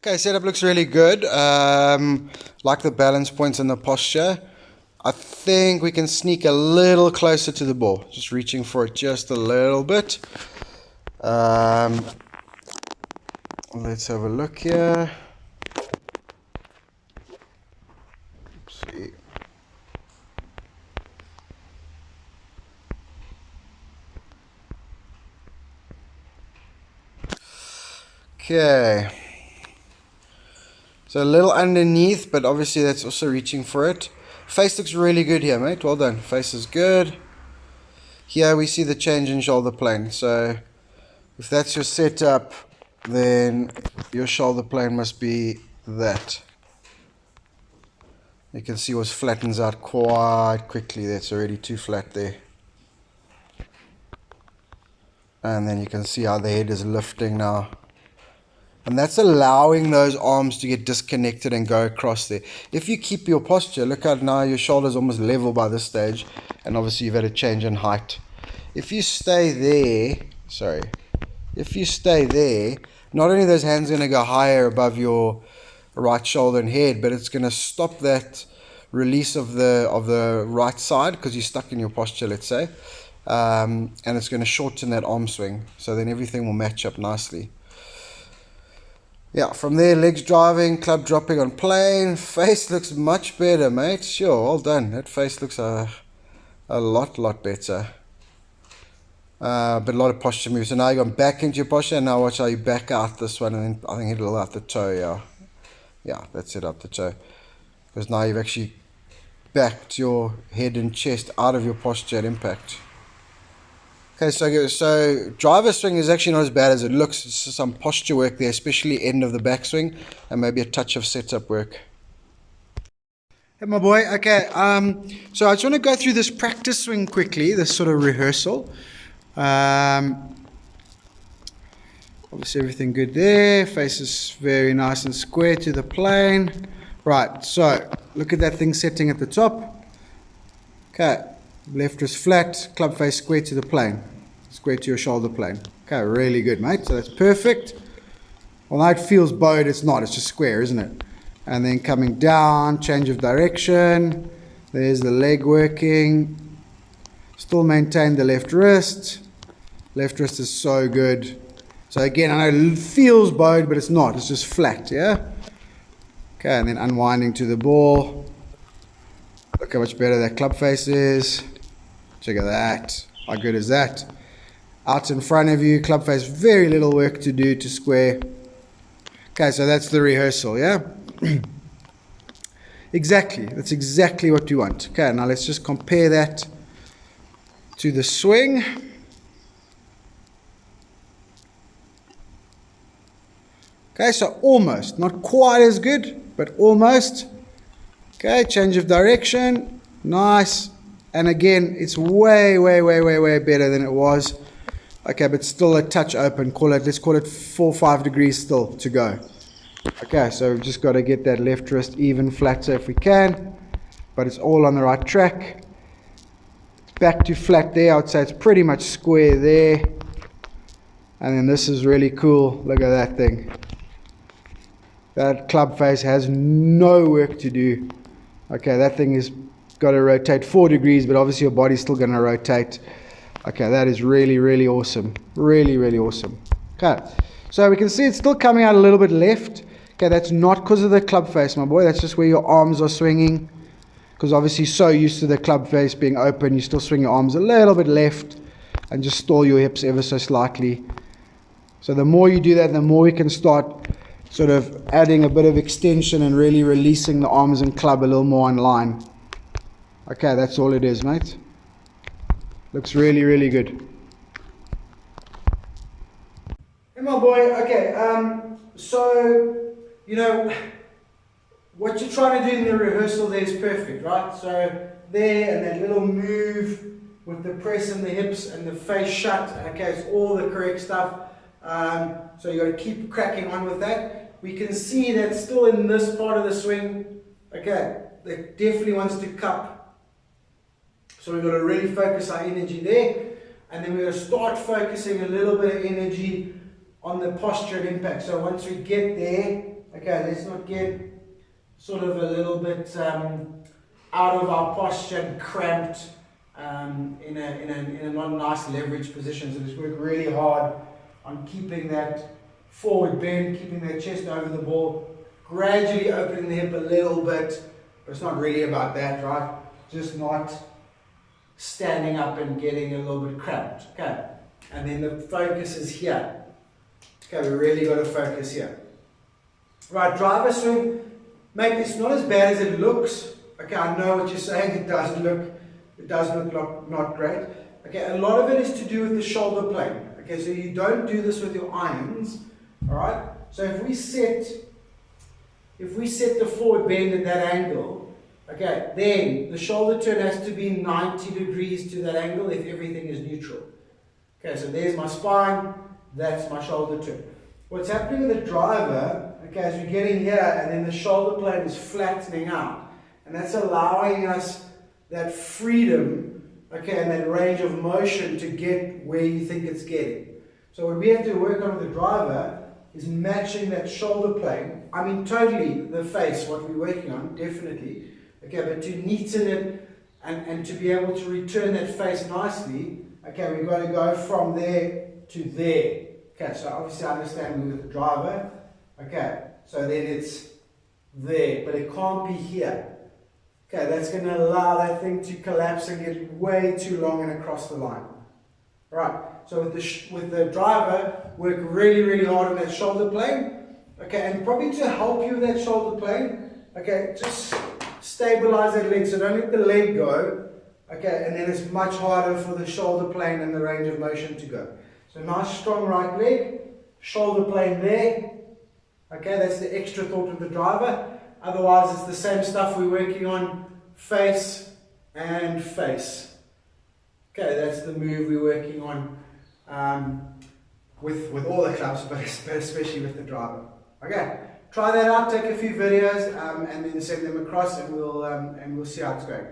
Okay, setup looks really good. Like the balance points and the posture. I think we can sneak a little closer to the ball. Just reaching for it just a little bit. Let's have a look here. Let's see. Okay. So a little underneath, but obviously that's also reaching for it. Face looks really good here, mate. Well done. Face is good. Here we see the change in shoulder plane. So if that's your setup, then your shoulder plane must be that. You can see what flattens out quite quickly. That's already too flat there. And then you can see how the head is lifting now. And that's allowing those arms to get disconnected and go across there. If you keep your posture, look at now your shoulder's almost level by this stage. And obviously you've had a change in height. If you stay there, if you stay there, not only are those hands going to go higher above your right shoulder and head, but it's going to stop that release of the right side because you're stuck in your posture, let's say. And it's going to shorten that arm swing. So then everything will match up nicely. Yeah, from there, legs driving, club dropping on plane. Face looks much better, mate. Sure, well done. That face looks a lot better. But a lot of posture moves. So now you've gone back into your posture, and now watch how you back out this one, and then I think hit it all out the toe, yeah. Yeah, that's it, up the toe. Because now you've actually backed your head and chest out of your posture at impact. Okay, so driver swing is actually not as bad as it looks. It's just some posture work there, especially end of the backswing, and maybe a touch of setup work. Hey, my boy. Okay, so I just want to go through this practice swing quickly, this sort of rehearsal. Obviously everything good there. Face is very nice and square to the plane. Right, so look at that thing setting at the top. Okay, left wrist flat, club face square to the plane. Square to your shoulder plane. Okay, really good, mate. So that's perfect. Well, now it feels bowed. It's not. It's just square, isn't it? And then coming down, change of direction. There's the leg working. Still maintain the left wrist. Left wrist is so good. So again, I know it feels bowed, but it's not. It's just flat, yeah? Okay, and then unwinding to the ball. Look how much better that club face is. Check out that. How good is that? Out in front of you, club face, very little work to do to square. Okay, so that's the rehearsal, yeah? Exactly, that's exactly what you want. Okay, now let's just compare that to the swing. Okay, so almost, not quite as good, but almost. Okay, change of direction, nice. And again, it's way better than it was. Okay, but still a touch open. Let's call it 4 or 5 degrees still to go. Okay, so we've just got to get that left wrist even flatter if we can. But it's all on the right track. It's back to flat there. I would say it's pretty much square there. And then this is really cool. Look at that thing. That club face has no work to do. Okay, that thing is got to rotate 4 degrees, but obviously your body's still going to rotate. Okay, that is really awesome. Really awesome. Okay, so we can see it's still coming out a little bit left. Okay, that's not because of the club face, my boy. That's just where your arms are swinging. Because obviously so used to the club face being open, you still swing your arms a little bit left and just stall your hips ever so slightly. So the more you do that, the more we can start sort of adding a bit of extension and really releasing the arms and club a little more in line. Okay, that's all it is, mate. Looks really good. Hey, my boy. Okay, so, you know, what you're trying to do in the rehearsal there is perfect, right? So there, and that little move with the press and the hips and the face shut. Okay, it's all the correct stuff. So you got to keep cracking on with that. We can see that still in this part of the swing. Okay, that definitely wants to cup. So we've got to really focus our energy there. And then we're going to start focusing a little bit of energy on the posture and impact. So once we get there, Okay, let's not get sort of a little bit out of our posture and cramped in a not nice leverage position. So just work really hard on keeping that forward bend, keeping that chest over the ball, gradually opening the hip a little bit, but it's not really about that, right? Just not standing up and getting a little bit cramped. Okay, and then the focus is here. Okay, we really got to focus here. Right, driver swing. Mate, it's not as bad as it looks. Okay, I know what you're saying. It does look not great. Okay, a lot of it is to do with the shoulder plane. Okay, so you don't do this with your irons. All right. So if we set the forward bend at that angle, okay, then the shoulder turn has to be 90 degrees to that angle if everything is neutral. Okay, so there's my spine. That's my shoulder turn. What's happening with the driver? Okay, as we're getting here, and then the shoulder plane is flattening out, and that's allowing us that freedom, okay, and that range of motion to get where you think it's getting. So what we have to work on with the driver is matching that shoulder plane. I mean, totally the face, what we're working on, definitely. Okay, but to neaten it and to be able to return that face nicely, okay, we've got to go from there to there. Okay, so obviously I understand with the driver. Okay, so then it's there, but it can't be here. Okay, that's going to allow that thing to collapse and get way too long and across the line. Right, so with the driver, work really, really hard on that shoulder plane. Okay, and probably to help you with that shoulder plane, okay, just stabilize that leg, so don't let the leg go. Okay, and then it's much harder for the shoulder plane and the range of motion to go. So nice strong right leg, shoulder plane there. Okay, that's the extra thought of the driver. Otherwise, it's the same stuff we're working on, face and face. Okay, that's the move we're working on with all the clubs, but especially with the driver. Okay, try that out, take a few videos, and then send them across, and we'll see how it's going.